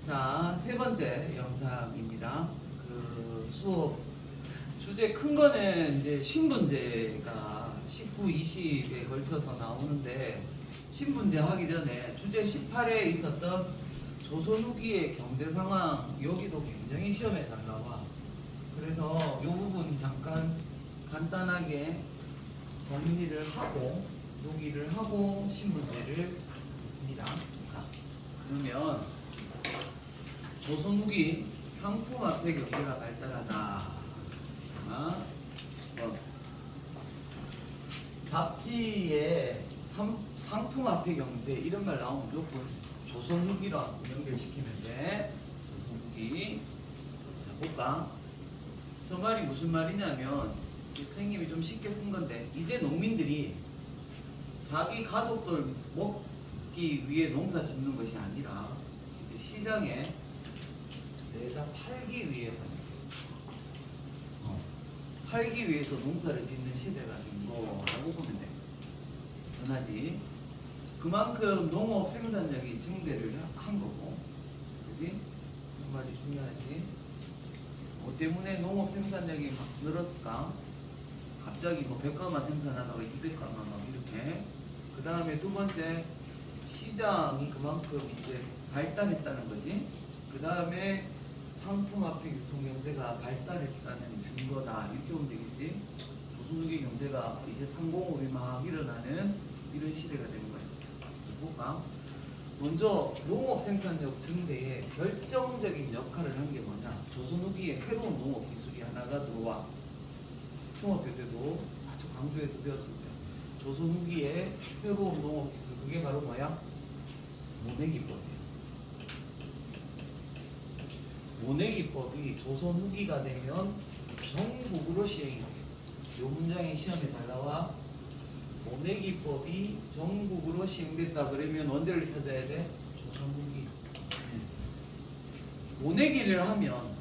자, 세 번째 영상입니다. 그 수업 주제 큰 거는 이제 신분제가 19, 20에 걸쳐서 나오는데, 신분제 하기 전에 주제 18에 있었던 조선 후기의 경제 상황, 여기도 굉장히 시험에 잘 나와. 그래서 이 부분 잠깐 간단하게 정리를 하고 요기를 하고 신분제를 했습니다. 자, 그러면 조선 후기 상품화폐 경제가 발달하다. 답지에 상품화폐 경제 이런 말 나오면 무조건 조선 후기랑 연결시키면 돼. 조선 후기. 자, 볼까? 저 말이 무슨 말이냐면, 선생님이 좀 쉽게 쓴 건데, 이제 농민들이 자기 가족들 먹기 위해 농사 짓는 것이 아니라 이제 시장에 내다 팔기 위해서 팔기 위해서 농사를 짓는 시대가 된 거라고 보면 돼. 변하지. 그만큼 농업 생산량이 증대를 한 거고, 그지? 그 말이 중요하지. 뭐 때문에 농업 생산량이 막 늘었을까? 갑자기 뭐 100가마 생산하다가 200가마 막 이렇게. 그 다음에 두 번째, 시장이 그만큼 이제 발달했다는 거지. 그 다음에 상품화폐 유통경제가 발달했다는 증거다. 이렇게 보면 되겠지. 조선후기 경제가 이제 상공업이 막 일어나는 이런 시대가 되는 거예요. 볼까? 먼저 농업 생산력 증대에 결정적인 역할을 한 게 뭐냐? 조선 후기에 새로운 농업 기술이 하나가 들어와. 중학교 때도 아주 강조해서 배웠을 때, 조선 후기에 새로운 농업 기술, 그게 바로 뭐야? 모내기법이야. 모내기법이 조선 후기가 되면 전국으로 시행이 돼. 이 문장이 시험에 잘 나와. 모내기법이 전국으로 시행됐다 그러면 언제를 찾아야 돼? 조선 후기. 모내기를 하면,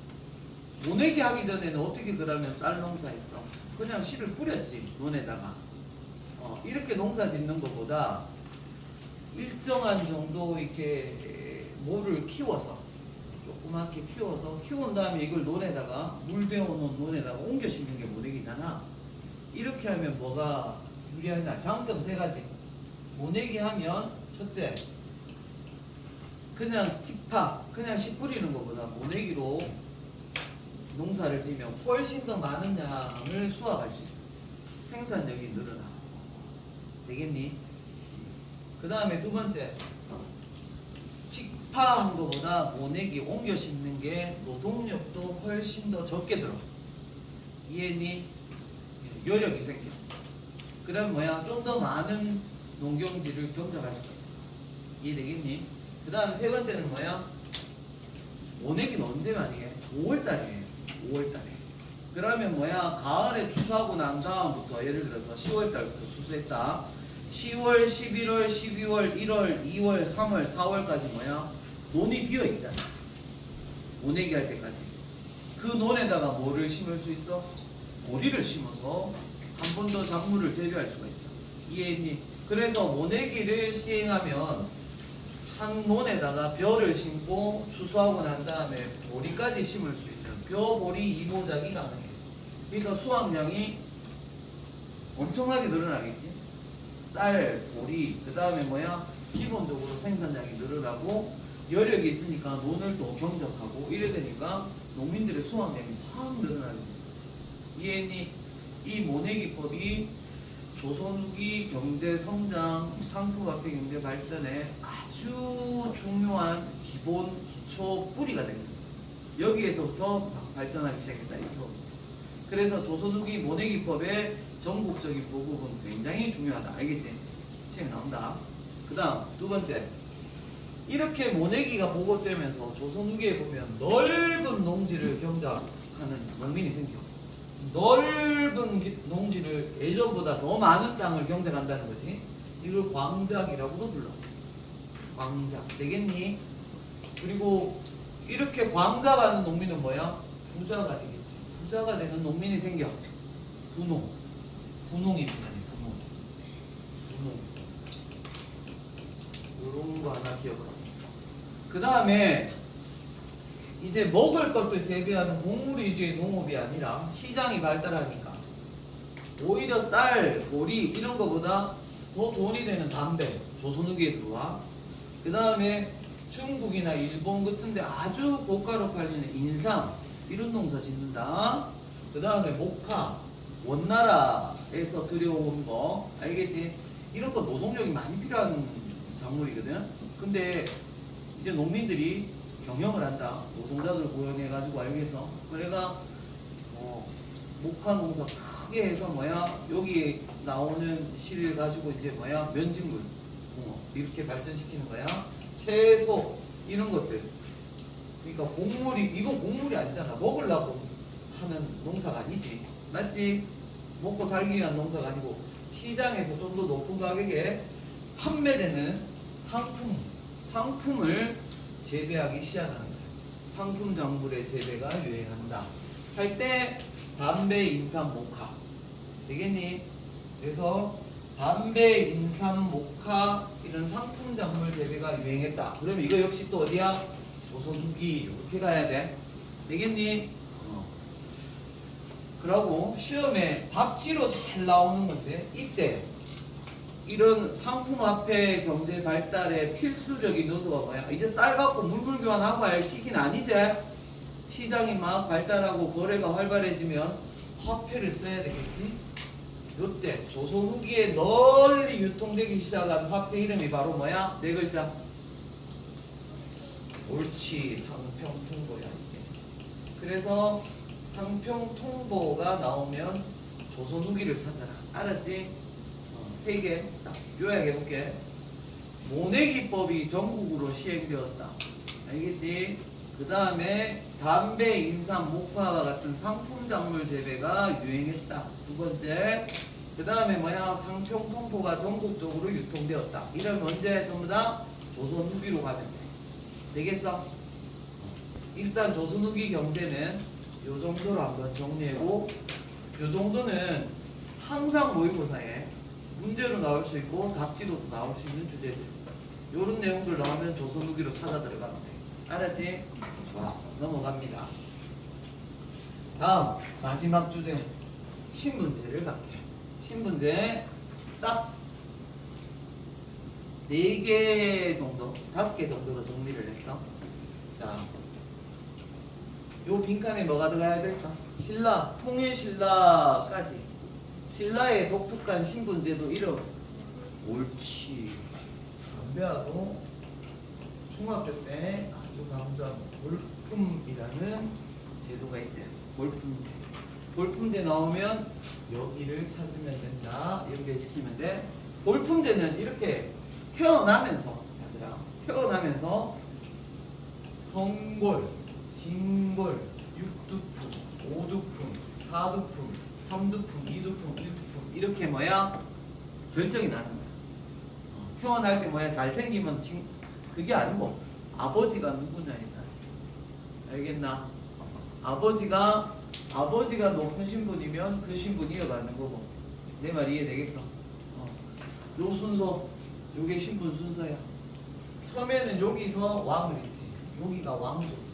모내기 하기 전에는 어떻게 그러면 쌀 농사했어? 그냥 씨를 뿌렸지, 논에다가. 이렇게 농사 짓는 것보다 일정한 정도 이렇게 모를 키워서, 조그맣게 키워서, 키운 다음에 이걸 논에다가, 물 데워놓은 논에다가 옮겨 심는 게 모내기잖아. 이렇게 하면 뭐가 유리하냐? 장점 세 가지. 모내기 하면, 첫째, 그냥 직파, 그냥 씨 뿌리는 것보다 모내기로 농사를 지으면 훨씬 더 많은 양을 수확할 수 있어. 생산력이 늘어나. 되겠니? 그 다음에 두 번째, 직파한 것보다 모내기 옮겨 심는 게 노동력도 훨씬 더 적게 들어. 이해니? 여력이 생겨. 그럼 뭐야? 좀 더 많은 농경지를 경작할 수가 있어. 이해되겠니? 그 다음에 세 번째는 뭐야? 모내기는 언제 많이 해? 5월달에 해. 5월달에. 그러면 뭐야? 가을에 추수하고 난 다음부터, 예를 들어서 10월달부터 추수했다. 10월, 11월, 12월, 1월, 2월, 3월, 4월까지 뭐야? 논이 비어 있잖아. 모내기 할 때까지. 그 논에다가 뭐를 심을 수 있어? 보리를 심어서 한 번 더 작물을 재배할 수가 있어. 이해했니? 그래서 모내기를 시행하면 한 논에다가 벼를 심고 추수하고 난 다음에 보리까지 심을 수 있는 벼, 보리, 이모작이 가능해. 그러니까 수확량이 엄청나게 늘어나겠지. 쌀, 보리, 그 다음에 뭐야? 기본적으로 생산량이 늘어나고 여력이 있으니까 논을 또 경작하고 이래 되니까 농민들의 수확량이 확 늘어나는 거지. 이해했니? 이 모내기법이 조선 후기 경제 성장, 상품화폐 경제 발전에 아주 중요한 기본, 기초 뿌리가 됩니다. 여기에서부터 막 발전하기 시작했다, 이렇게 봅니다. 그래서 조선 후기 모내기법의 전국적인 보급은 굉장히 중요하다. 알겠지? 시험에 나온다. 그 다음 두 번째, 이렇게 모내기가 보급되면서 조선 후기에 보면 넓은 농지를 경작하는 농민이 생겨. 넓은 농지를 예전보다 더 많은 땅을 경작한다는 거지. 이걸 광작이라고도 불러. 광작. 되겠니? 그리고 이렇게 광작하는 농민은 뭐야? 부자가 되겠지. 부자가 되는 농민이 생겨. 분홍. 분홍입니다. 분홍. 분홍. 요런 거 하나 기억하고. 그 다음에 이제 먹을 것을 재배하는 곡물 위주의 농업이 아니라 시장이 발달하니까 오히려 쌀, 보리 이런 거보다 더 돈이 되는 담배, 조선후기에 들어와. 그 다음에 중국이나 일본 같은데 아주 고가로 팔리는 인삼 이런 농사 짓는다. 그 다음에 목화, 원나라에서 들여온 거 알겠지? 이런 거 노동력이 많이 필요한 작물이거든. 근데 이제 농민들이 경영을 한다. 노동자들 고용해가지고 알겠어. 그래가 목화 농사 크게 해서 여기 나오는 실 가지고 이제 면직물 이렇게 발전시키는 거야. 채소 이런 것들. 그러니까 이거 곡물이 아니잖아. 먹으려고 하는 농사가 아니지. 맞지? 먹고 살기 위한 농사가 아니고 시장에서 좀 더 높은 가격에 판매되는 상품을 재배하기 시작하는 거야. 상품 작물의 재배가 유행한다. 할 때 담배, 인삼, 목화 되겠니? 그래서 담배, 인삼, 목화 이런 상품 작물 재배가 유행했다. 그러면 이거 역시 또 어디야? 조선 후기 이렇게 가야 돼. 되겠니? 그러고 시험에 답지로 잘 나오는 건데 이때 이런 상품화폐 경제 발달의 필수적인 요소가 뭐야? 이제 쌀 갖고 물물 교환하고 할 시기는 아니지? 시장이 막 발달하고 거래가 활발해지면 화폐를 써야 되겠지? 요때 조선 후기에 널리 유통되기 시작한 화폐 이름이 바로 뭐야? 네 글자. 옳지, 상평통보야 이게. 그래서 상평통보가 나오면 조선 후기를 찾아라. 알았지? 세 개 딱 요약해볼게. 모내기법이 전국으로 시행되었다. 알겠지? 그 다음에 담배, 인삼, 목화와 같은 상품 작물 재배가 유행했다. 두 번째. 그 다음에 상평통보가 전국적으로 유통되었다. 이러면 언제 전부 다 조선 후기로 가면 돼. 되겠어? 일단 조선 후기 경제는 요 정도로 한번 정리하고, 요 정도는 항상 모의고사에 문제로 나올 수 있고 답지로도 나올 수 있는 주제들. 요런 내용들 나오면 조선 후기로 찾아 들어가면 돼. 알았지? 좋았어. 넘어갑니다. 다음 마지막 주제 신분제를 갈게. 신분제 딱 4개 정도, 5개 정도로 정리를 했어. 자, 요 빈칸에 뭐가 들어가야 될까? 신라, 통일신라까지. 신라의 독특한 신분제도 이름. 옳지. 담배하고 중학교 때 아주 강조한 골품이라는 제도가 있지. 골품제. 골품제 나오면 여기를 찾으면 된다. 연결시키면 돼. 골품제는 이렇게 태어나면서, 얘들아, 태어나면서 성골, 진골, 육두품, 오두품, 사두품, 삼두품, 이두품, 일두품 이렇게 결정이 나는 거야. 태어날 때 잘생기면 그게 아니고 아버지가 누구냐에 따라. 알겠나? 아버지가 높은 신분이면 그 신분 이어가는 거고. 내 말 이해되겠어? 요 순서, 요게 신분 순서야. 처음에는 여기서 왕을 했지. 여기가 왕족이잖아.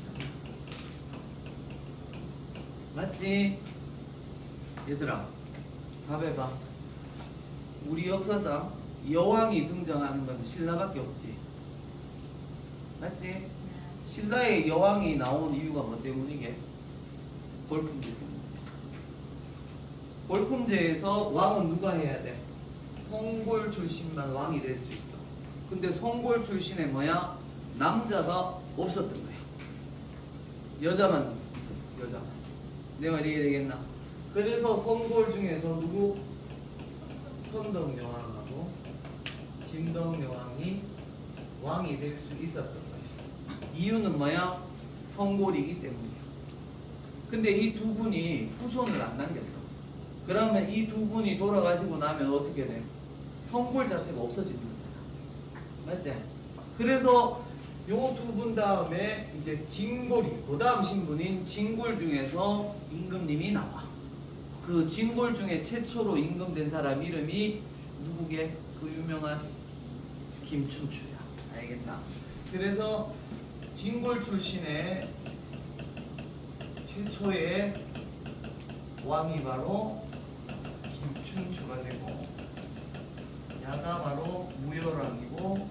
맞지? 얘들아, 답해봐. 우리 역사상 여왕이 등장하는 건 신라밖에 없지. 맞지? 신라의 여왕이 나온 이유가 뭐 때문이게? 골품제 때문에. 골품제에서 왕은 누가 해야 돼? 성골 출신만 왕이 될 수 있어. 근데 성골 출신에 남자가 없었던 거야. 여자만 있었어. 여자만. 내 말 이해되겠나? 그래서 성골 중에서 누구? 선덕여왕하고 진덕여왕이 왕이 될 수 있었던 거야. 이유는 성골이기 때문이야. 근데 이 두 분이 후손을 안 남겼어. 그러면 이 두 분이 돌아가시고 나면 어떻게 돼? 성골 자체가 없어지는 거잖아. 맞지? 그래서 요 두 분 다음에 이제 진골이, 그 다음 신분인 진골 중에서 임금님이 나와. 그 진골 중에 최초로 임금된 사람 이름이 누구게? 그 유명한 김춘추야. 알겠나? 그래서 진골 출신의 최초의 왕이 바로 김춘추가 되고 야가 바로 무열왕이고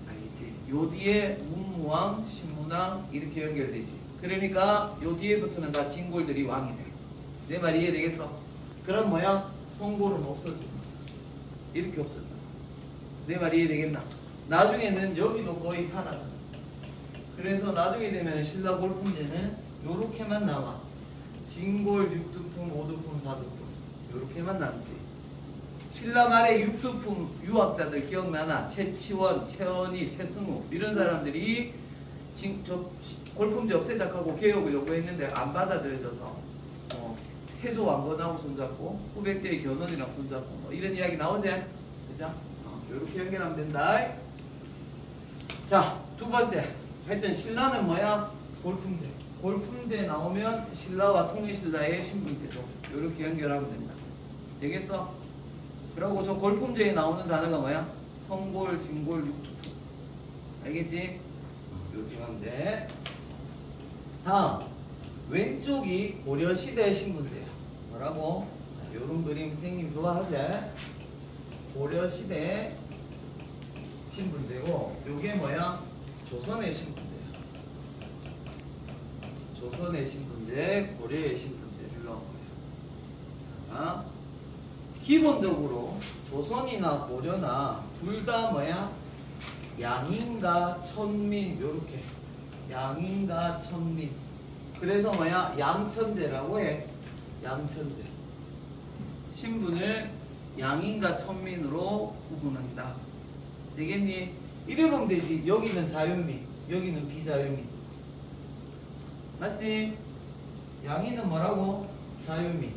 알겠지? 요 뒤에 문무왕, 신문왕 이렇게 연결되지. 그러니까 요 뒤에부터는 다 진골들이 왕이 돼. 내 말 이해되겠어? 그럼 뭐야? 성골은 없어진다. 이렇게 없어진다. 내 말 이해되겠나? 나중에는 여기도 거의 사라져. 그래서 나중에 되면 신라 골품제는 요렇게만 남아. 진골, 육두품, 오두품, 사두품 요렇게만 남지. 신라 말의 육두품 유학자들 기억나나? 최치원, 최언희, 최승우 이런 사람들이 골품제 없애자하고 개혁을 요구했는데 안 받아들여져서 태조 왕건하고 손잡고 후백제의 견훤이랑 손잡고 뭐 이런 이야기 나오지? 그죠? 요렇게 연결하면 된다. 자, 두 번째. 하여튼 신라는 뭐야? 골품제. 골품제 나오면 신라와 통일신라의 신분제도 요렇게 연결하면 된다. 되겠어? 그리고 저 골품제에 나오는 단어가 뭐야? 성골, 진골, 육두품. 알겠지? 요렇게 하면 돼. 다음 왼쪽이 고려시대 신분제야. 뭐라고? 자, 요런 그림 선생님 좋아하지? 고려시대 신분제고 요게 뭐야? 조선의 신분제야. 조선의 신분제, 고려의 신분제를 넣은 거야. 자, 기본적으로 조선이나 고려나 둘 다 뭐야? 양인과 천민 요렇게 양인과 천민. 그래서 뭐야? 양천제라고 해. 양천제. 신분을 양인과 천민으로 구분한다. 되겠니? 이래 보면 되지. 여기는 자유민, 여기는 비자유민. 맞지? 양인은 뭐라고? 자유민.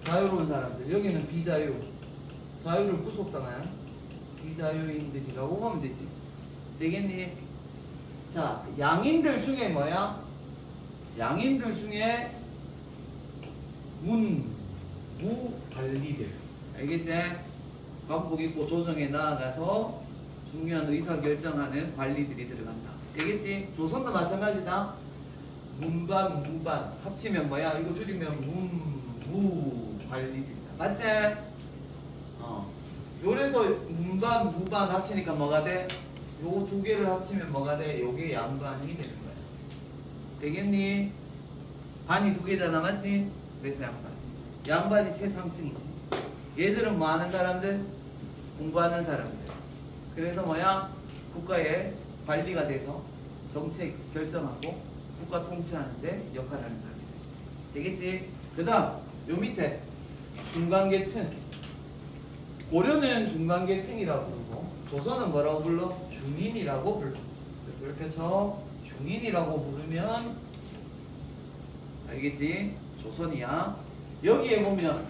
자유로운 사람들. 여기는 비자유. 자유를 구속당한 비자유인들이라고 보면 되지. 되겠니? 자, 양인들 중에 뭐야? 양인들 중에 문, 무, 관리들. 알겠지? 관복 입고 조정에 나아가서 중요한 의사 결정하는 관리들이 들어간다. 알겠지? 조선도 마찬가지다. 문반, 무반 합치면 뭐야? 이거 줄이면 문, 무, 관리들이다. 맞지? 요래서 문반, 무반 합치니까 뭐가 돼? 요 두 개를 합치면 뭐가 돼? 요게 양반이 되는 거야. 되겠니? 반이 두 개잖아, 맞지? 그래서 양반. 양반이 최상층이지. 얘들은 뭐 하는 사람들? 공부하는 사람들. 그래서 뭐야? 국가의 관리가 돼서 정책 결정하고 국가 통치하는데 역할을 하는 사람들. 되겠지? 그 다음 요 밑에 중간계층. 고려는 중간계층이라고 부르고 조선은 뭐라고 불러? 중인이라고 불러. 이렇게 해서 중인이라고 부르면 알겠지? 조선이야. 여기에 보면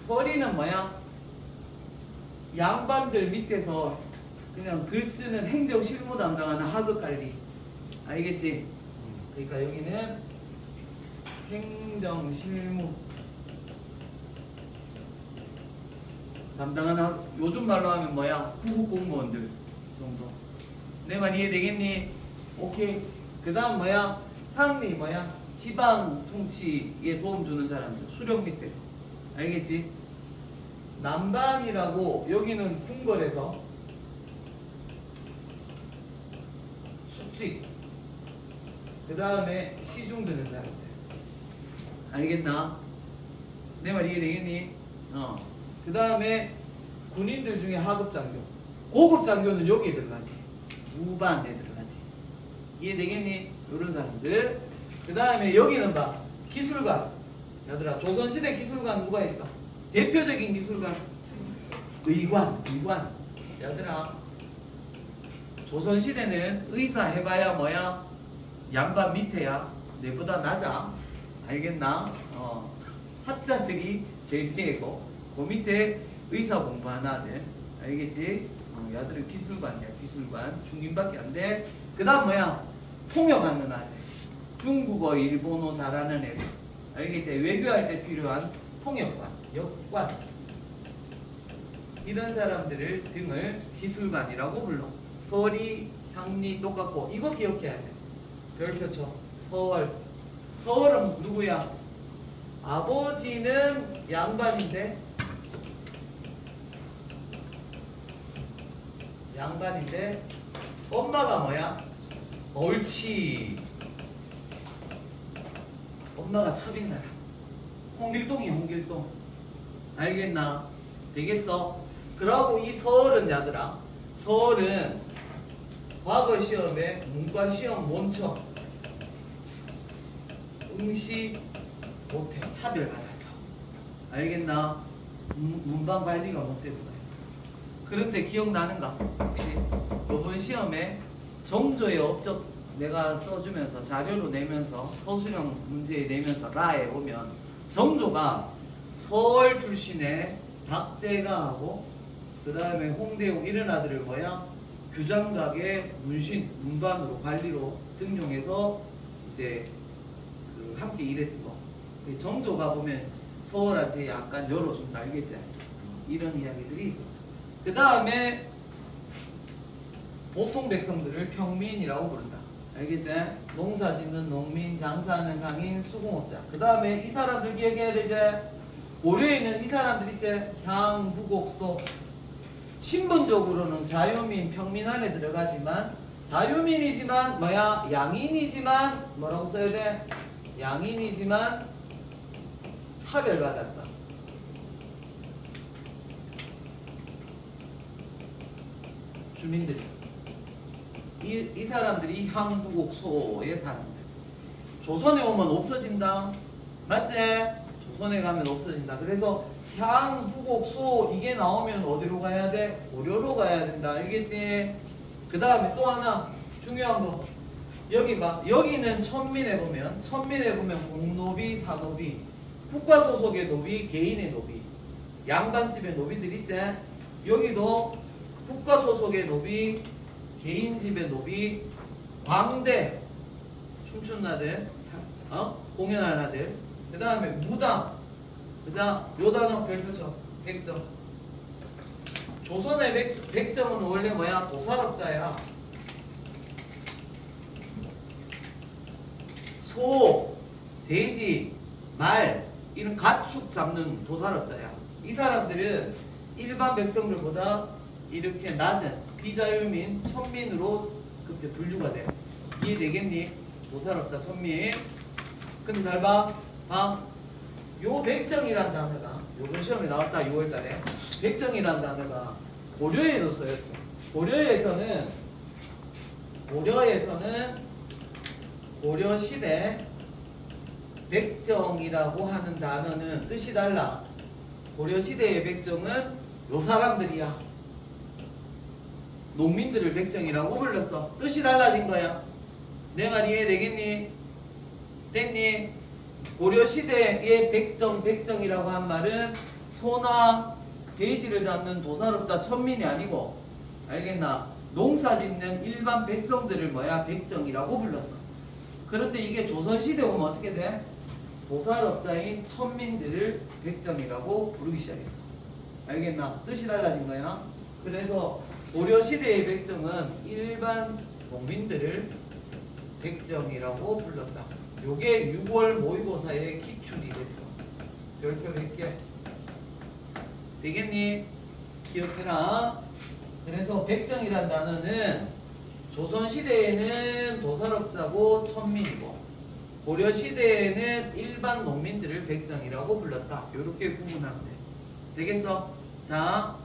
서리는 뭐야? 양반들 밑에서 그냥 글 쓰는 행정 실무 담당하는 하급 관리. 알겠지? 그러니까 여기는 행정 실무 담당하는 요즘 말로 하면 뭐야? 후급 공무원들 정도. 내 말 이해되겠니? 오케이. 그 다음 뭐야? 항리 뭐야? 지방 통치에 도움 주는 사람들. 수령 밑에서. 알겠지? 남반이라고 여기는 궁궐에서 숙직. 그 다음에 시중 드는 사람들. 알겠나? 내 말 이해되겠니? 그 다음에 군인들 중에 하급 장교. 고급 장교는 여기에 들어가지. 무반에 들어가지. 이해되겠니? 이런 사람들. 그 다음에 여기는 봐. 기술관. 얘들아, 조선시대 기술관 누가 있어? 대표적인 기술관. 의관. 얘들아, 조선시대는 의사 해봐야 뭐야? 양반 밑에야. 내보다 낮아. 알겠나? 학자들이 제일 뒤에고 그 밑에 의사 공부하는 아들. 알겠지? 얘들은 기술관이야. 기술관. 중인밖에 안 돼. 그 다음 뭐야? 통역하는 아들. 중국어, 일본어 잘하는 애들. 알겠지? 외교할 때 필요한 통역관, 역관. 이런 사람들을 등을 기술관이라고 불러. 서리, 향리 똑같고 이거 기억해야 돼. 별표쳐. 서월. 서월은 누구야? 아버지는 양반인데 엄마가 뭐야? 옳지. 엄마가 첩인 사람. 홍길동이 홍길동. 알겠나? 되겠어? 그러고 이 서울은 야들아. 서울은 과거 시험에 문과 시험 원청 응시 못해. 차별받았어. 알겠나? 문방 관리가 못되는 거야. 그런데 기억나는가? 혹시 이번 시험에 정조의 업적 내가 써주면서 자료로 내면서 서술형 문제 내면서 라에 보면 정조가 서울 출신의 박제가하고 그 다음에 홍대용 이런 아들을 뭐야? 규장각의 문신, 문반으로 관리로 등용해서 이제 그 함께 일했던 거. 정조가 보면 서울한테 약간 열어준다, 알겠지? 이런 이야기들이 있어. 그 다음에 보통 백성들을 평민이라고 부른다. 알겠지? 농사 짓는 농민, 장사하는 상인, 수공업자. 그 다음에 이 사람들 기억해야 되지? 고려에 있는 이 사람들 있지? 향, 부곡소. 신분적으로는 자유민, 평민 안에 들어가지만 자유민이지만 뭐야? 양인이지만 뭐라고 써야 돼? 양인이지만 차별받았다. 주민들이. 이 사람들이 향부곡소의 사람들. 조선에 오면 없어진다. 맞지? 조선에 가면 없어진다. 그래서 향부곡소 이게 나오면 어디로 가야 돼? 고려로 가야 된다. 알겠지? 그 다음에 또 하나 중요한 거. 여기 봐. 여기는 천민에 보면 공노비, 사노비, 국가 소속의 노비, 개인의 노비, 양반집의 노비들 있지? 여기도 국가 소속의 노비, 개인 집의 노비, 광대, 춤추는 아들, 공연하는 아들, 그 다음에 무당, 그 다음 요 단어 별표죠. 백정. 조선의 백정은 원래 뭐야? 도살업자야. 소, 돼지, 말 이런 가축 잡는 도살업자야. 이 사람들은 일반 백성들보다 이렇게 낮은 비자유민, 천민으로 그때 분류가 돼. 이해되겠니? 도살업자, 천민. 근데 잘 봐. 요 백정이란 단어가 요번 시험에 나왔다. 6월달에 백정이란 단어가 고려에도 쓰였어. 고려에서는 고려시대 백정이라고 하는 단어는 뜻이 달라. 고려시대의 백정은 요 사람들이야. 농민들을 백정이라고 불렀어. 뜻이 달라진 거야. 내 말 이해되겠니? 됐니? 고려시대의 백정이라고 한 말은 소나 돼지를 잡는 도살업자 천민이 아니고, 알겠나? 농사 짓는 일반 백성들을 뭐야? 백정이라고 불렀어. 그런데 이게 조선시대 오면 어떻게 돼? 도살업자인 천민들을 백정이라고 부르기 시작했어. 알겠나? 뜻이 달라진 거야. 그래서 고려시대의 백정은 일반 농민들을 백정이라고 불렀다. 요게 6월 모의고사의 기출이 됐어. 별표 100개. 되겠니? 기억해라. 그래서 백정이란 단어는 조선시대에는 도살업자고 천민이고 고려시대에는 일반 농민들을 백정이라고 불렀다. 요렇게 구분하면 돼. 되겠어? 자,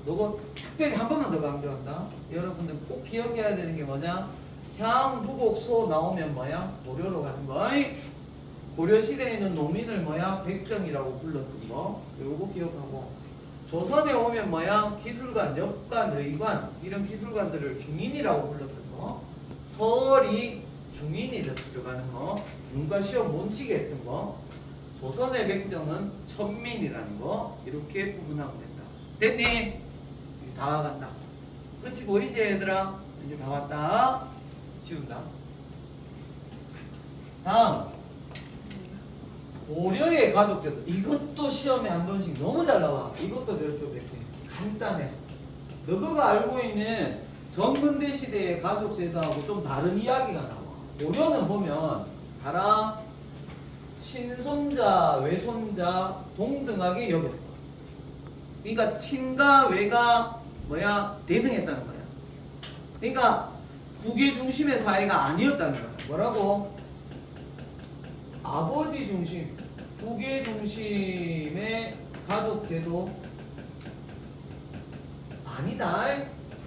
요거 특별히 한 번만 더 강조한다. 여러분들 꼭 기억해야 되는 게 뭐냐? 향, 부곡, 소 나오면 뭐야? 고려로 가는 거. 고려시대에는 농민을 뭐야? 백정이라고 불렀던 거. 요거 기억하고. 조선에 오면 뭐야? 기술관, 역관, 의관 이런 기술관들을 중인이라고 불렀던 거. 서얼이 중인이 들어가는 거. 문과 시험 원칙에 했던 거. 조선의 백정은 천민이라는 거. 이렇게 구분하면 된다. 됐니? 이제 다 와간다. 끝이 보이지 얘들아? 이제 다 왔다. 지운다. 다음 고려의 가족들. 이것도 시험에 한 번씩 너무 잘 나와. 이것도 별표 100개. 간단해. 너가 알고 있는 전근대 시대의 가족 제도하고 좀 다른 이야기가 나와. 고려는 보면 가라 친손자, 외손자 동등하게 여겼어. 그러니까 친가 외가 뭐야 대등했다는 거야. 그러니까 국외 중심의 사회가 아니었다는 거야. 뭐라고? 아버지 중심, 국외 중심의 가족 제도 아니다.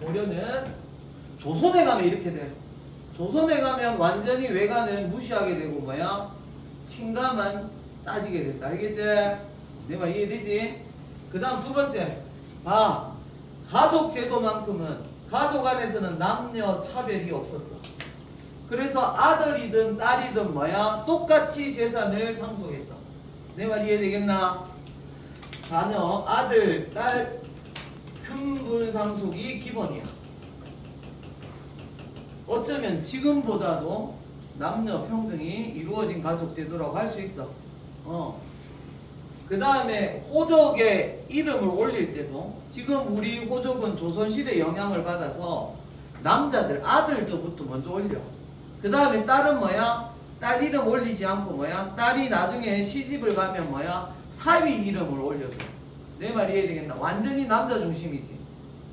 고려는 조선에 가면 이렇게 돼. 조선에 가면 완전히 외가는 무시하게 되고 뭐야? 친가만 따지게 된다. 알겠지? 내 말 이해되지? 그 다음 두 번째. 가족 제도만큼은 가족 안에서는 남녀 차별이 없었어. 그래서 아들이든 딸이든 뭐야? 똑같이 재산을 상속했어. 내 말 이해되겠나? 자녀, 아들, 딸 균분 상속이 기본이야. 어쩌면 지금보다도 남녀 평등이 이루어진 가족 제도라고 할 수 있어. 그 다음에 호적의 이름을 올릴 때도 지금 우리 호적은 조선시대 영향을 받아서 남자들 아들도부터 먼저 올려. 그 다음에 딸은 뭐야? 딸 이름 올리지 않고 뭐야? 딸이 나중에 시집을 가면 뭐야? 사위 이름을 올려줘. 내 말 이해되겠나? 완전히 남자 중심이지.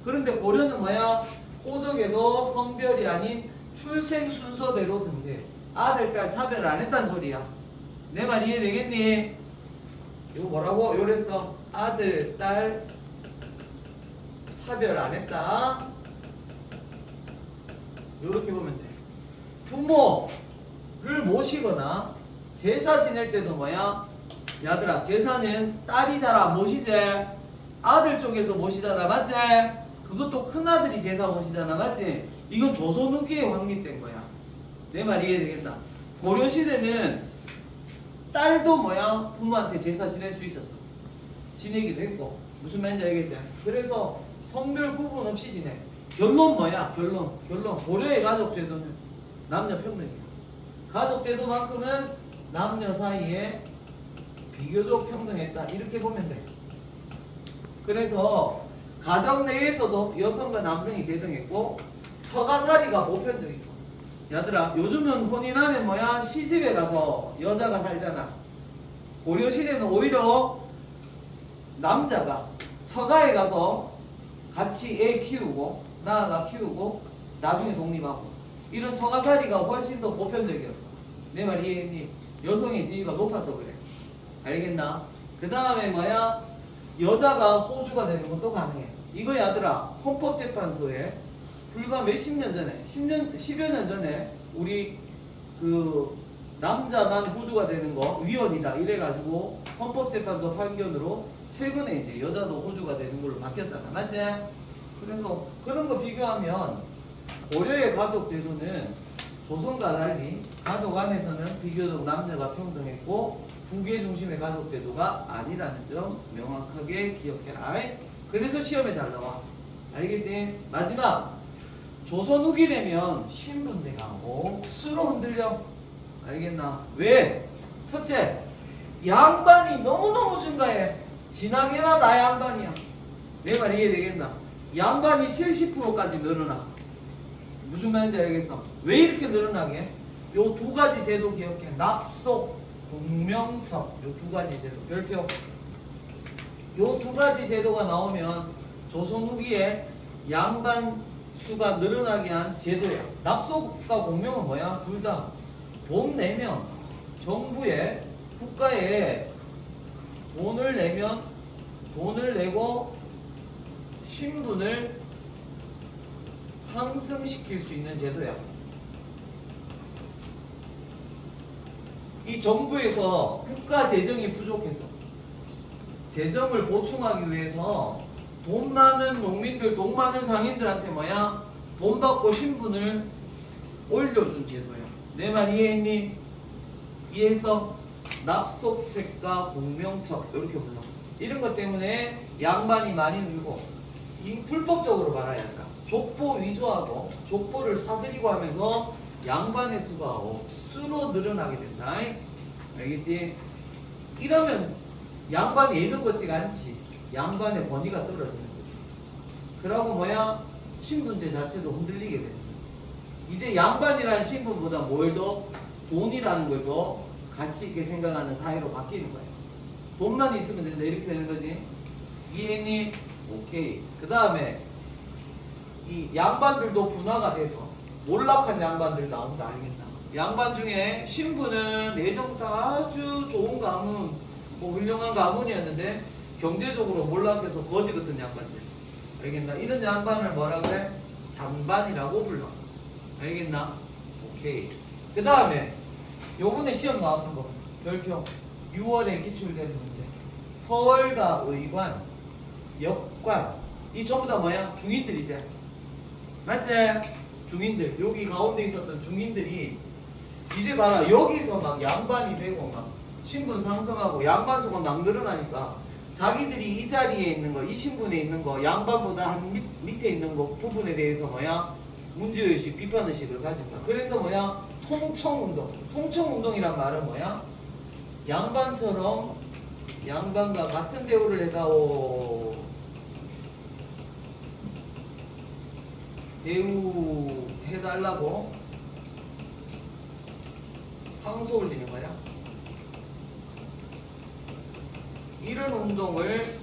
그런데 고려는 뭐야? 호적에도 성별이 아닌 출생 순서대로 등재. 아들, 딸 차별을 안 했단 소리야. 내 말 이해되겠니? 이거 뭐라고? 요랬어. 아들, 딸 차별 안 했다. 요렇게 보면 돼. 부모를 모시거나 제사 지낼 때도 뭐야? 야들아, 제사는 딸이 잘 안 모시지? 아들 쪽에서 모시잖아, 맞지? 그것도 큰아들이 제사 모시잖아, 맞지? 이건 조선 후기에 확립된 거야. 내 말 이해되겠나? 고려시대는 딸도 뭐야? 부모한테 제사 지낼 수 있었어. 지내기도 했고. 무슨 말인지 알겠지? 그래서 성별 구분 없이 지내. 결론 뭐야? 결론. 고려의 가족 제도는 남녀 평등이야. 가족 제도만큼은 남녀 사이에 비교적 평등했다. 이렇게 보면 돼. 그래서 가정 내에서도 여성과 남성이 대등했고 처가살이가 보편적이고. 얘들아, 요즘은 혼인하면 뭐야? 시집에 가서 여자가 살잖아. 고려시대는 오히려 남자가 처가에 가서 같이 애 키우고 나아가 키우고 나중에 독립하고 이런 처가살이가 훨씬 더 보편적이었어. 내 말 이해했니? 여성의 지위가 높아서 그래. 알겠나? 그 다음에 뭐야? 여자가 호주가 되는 것도 가능해. 이거 얘들아, 헌법재판소에 불과 몇십 년 전에 10여 년 전에 우리 그 남자만 호주가 되는 거 위헌이다 이래가지고 헌법재판소 판결으로 최근에 이제 여자도 호주가 되는 걸로 바뀌었잖아, 맞지? 그래서 그런 거 비교하면 고려의 가족 제도는 조선과 달리 가족 안에서는 비교적 남녀가 평등했고 부계 중심의 가족 제도가 아니라는 점 명확하게 기억해라. 그래서 시험에 잘 나와. 알겠지? 마지막, 조선 후기 되면 신분제가 억수로 흔들려. 알겠나? 왜? 첫째, 양반이 너무너무 증가해. 진하게나 나 양반이야. 내 말 이해되겠나? 양반이 70%까지 늘어나. 무슨 말인지 알겠어? 왜 이렇게 늘어나게? 요 두 가지 제도 기억해. 납속, 공명청. 요 두 가지 제도. 별표. 요 두 가지 제도가 나오면 조선 후기에 양반 수가 늘어나게 한 제도야. 납속과 공명은 뭐야? 둘 다 돈 내면 정부에 국가에 돈을 내면 돈을 내고 신분을 상승시킬 수 있는 제도야. 이 정부에서 국가 재정이 부족해서 재정을 보충하기 위해서 돈 많은 농민들, 돈 많은 상인들한테 뭐야? 돈 받고 신분을 올려준 제도야. 내 말 이해했니? 이해해서 납속책과 공명책 이렇게 불러. 이런 것 때문에 양반이 많이 늘고 이 불법적으로 말아야 한다. 족보 위조하고 족보를 사들이고 하면서 양반의 수가 억수로 늘어나게 된다. 알겠지? 이러면 양반이 예전 같지가 않지. 양반의 권위가 떨어지는 거지. 그러고 뭐야? 신분제 자체도 흔들리게 되는 거지. 이제 양반이라는 신분보다 뭘 더? 돈이라는 걸 더 가치 있게 생각하는 사회로 바뀌는 거야. 돈만 있으면 된다 이렇게 되는 거지. 이해했니? 오케이. 그 다음에 이 양반들도 분화가 돼서 몰락한 양반들 나온다. 알겠나? 양반 중에 신분은 내정도 아주 좋은 가문, 뭐 훌륭한 가문이었는데 경제적으로 몰락해서 거지 같은 양반들. 알겠나? 이런 양반을 뭐라 그래? 잔반이라고 불러. 알겠나? 오케이. 그 다음에 요번에 시험 나왔던 거 별표 6월에 기출된 문제. 서울과 의관, 역관 이 전부 다 뭐야? 중인들이지. 맞지? 중인들. 여기 가운데 있었던 중인들이 이제 봐라. 여기서 막 양반이 되고 막 신분 상승하고 양반수가 막 늘어나니까 자기들이 이 자리에 있는 거, 이 신분에 있는 거, 양반보다 한 밑에 있는 거 부분에 대해서 뭐야? 문제의식, 비판의식을 가진다. 그래서 뭐야? 통청운동. 통청운동이란 말은 뭐야? 양반처럼 양반과 같은 대우를 해다오. 대우해달라고 상소 올리는 거야. 이런 운동을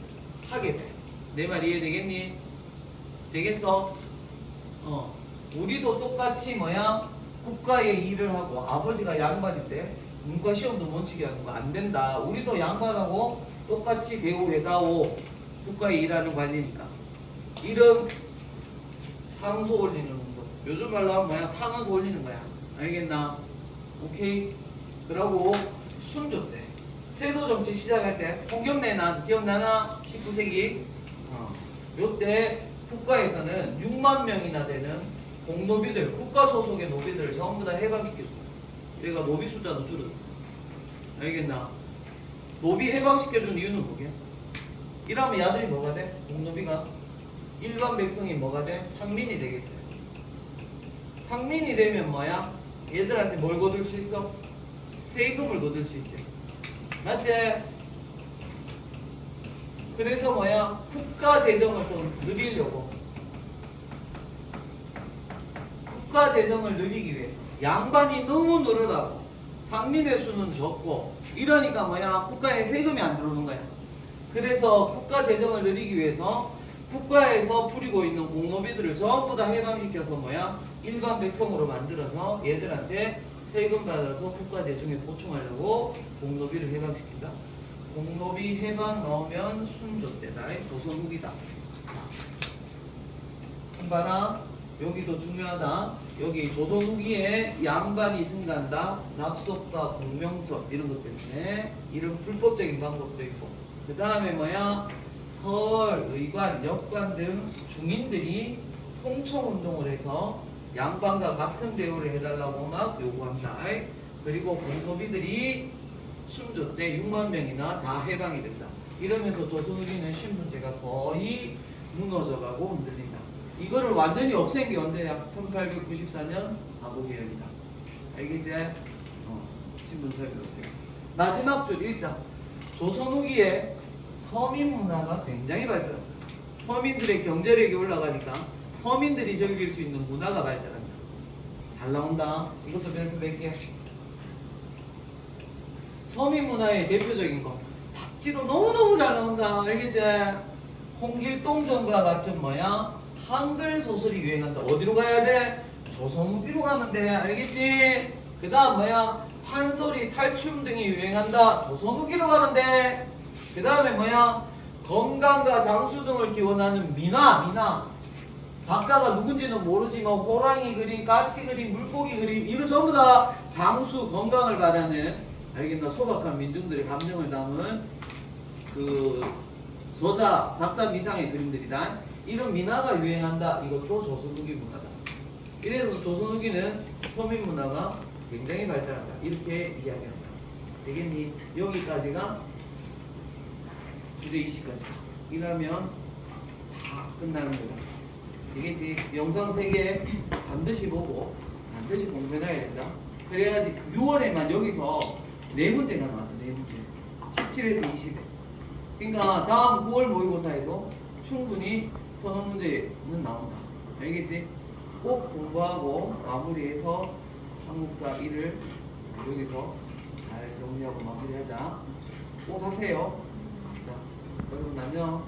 하게 돼. 내 말 이해되겠니? 되겠어? 우리도 똑같이 뭐야? 국가의 일을 하고 아버지가 양반인데 문과 시험도 못 치게 하는 거 안 된다. 우리도 양반하고 똑같이 대우해다오. 국가의 일하는 관리니까. 이런 상소 올리는 운동. 요즘 말로 하면 뭐야? 탄원서 올리는 거야. 알겠나? 오케이? 그러고 순조 때 세도 정치 시작할 때 홍경래난 기억나나? 19세기 요때 국가에서는 6만 명이나 되는 공노비들, 국가 소속의 노비들을 전부 다 해방시켰어. 그러니까 노비 숫자도 줄어들어. 알겠나? 노비 해방시켜준 이유는 뭐게? 이러면 야들이 뭐가 돼? 공노비가 일반 백성이 뭐가 돼? 상민이 되겠지. 상민이 되면 뭐야? 얘들한테 뭘 거둘 수 있어? 세금을 거둘 수 있지. 맞지? 그래서 뭐야? 국가 재정을 좀 늘리려고. 국가 재정을 늘리기 위해서 양반이 너무 늘어나고 상민의 수는 적고 이러니까 뭐야? 국가에 세금이 안 들어오는 거야. 그래서 국가 재정을 늘리기 위해서 국가에서 풀이고 있는 공노비들을 전부 다 해방시켜서 뭐야? 일반 백성으로 만들어서 얘들한테 세금 받아서 국가 재정에 보충하려고 공노비를 해방시킨다. 공노비 해방 넣으면 순조 때다. 조선 후기다. 봐라. 여기도 중요하다. 여기 조선 후기에 양반이 승간다. 납속과 공명섭 이런 것 때문에 이런 불법적인 방법도 있고. 그 다음에 뭐야? 서울, 의관, 역관 등 중인들이 통청운동을 해서 양반과 같은 대우를 해달라고 막 요구한다. 그리고 공노비들이 순조 때 6만 명이나 다 해방이 된다. 이러면서 조선 후기는 신분제가 거의 무너져가고 흔들린다. 이거를 완전히 없앤 게 언제야? 1894년 바보개혁이다. 알겠지? 신분차별 없앤. 마지막 줄 1장. 조선 후기에 서민 문화가 굉장히 발달한다. 서민들의 경제력이 올라가니까 서민들이 즐길 수 있는 문화가 발달한다. 잘 나온다. 이것도 별표 몇 개? 서민 문화의 대표적인 거 박지로 너무너무 잘 나온다. 알겠지? 홍길동전과 같은 뭐야? 한글 소설이 유행한다. 어디로 가야 돼? 조선 후기로 가면 돼. 알겠지? 그 다음 뭐야? 판소리, 탈춤 등이 유행한다. 조선 후기로 가면 돼. 그 다음에 뭐야? 건강과 장수 등을 기원하는 민화. 작가가 누군지는 모르지만 호랑이 그림, 까치 그림, 물고기 그림 이거 전부 다 장수, 건강을 바라는 알겠나? 소박한 민중들의 감정을 담은 그 저자, 작자 미상의 그림들이다. 이런 민화가 유행한다. 이것도 조선 후기 문화다. 이래서 조선 후기는 서민 문화가 굉장히 발달한다. 이렇게 이야기한다. 되겠니? 여기까지가 주제 20까지. 이러면 다 끝나는 거다. 되겠지? 영상 3개 반드시 보고 반드시 공부해놔야 된다. 그래야지 6월에만 여기서 4문제가 나왔다. 4문제. 17에서 20에. 그러니까 다음 9월 모의고사에도 충분히 선언 문제는 나온다. 알겠지? 꼭 공부하고 마무리해서 한국사 1을 여기서 잘 정리하고 마무리하자. 꼭 하세요. 자, 여러분 안녕.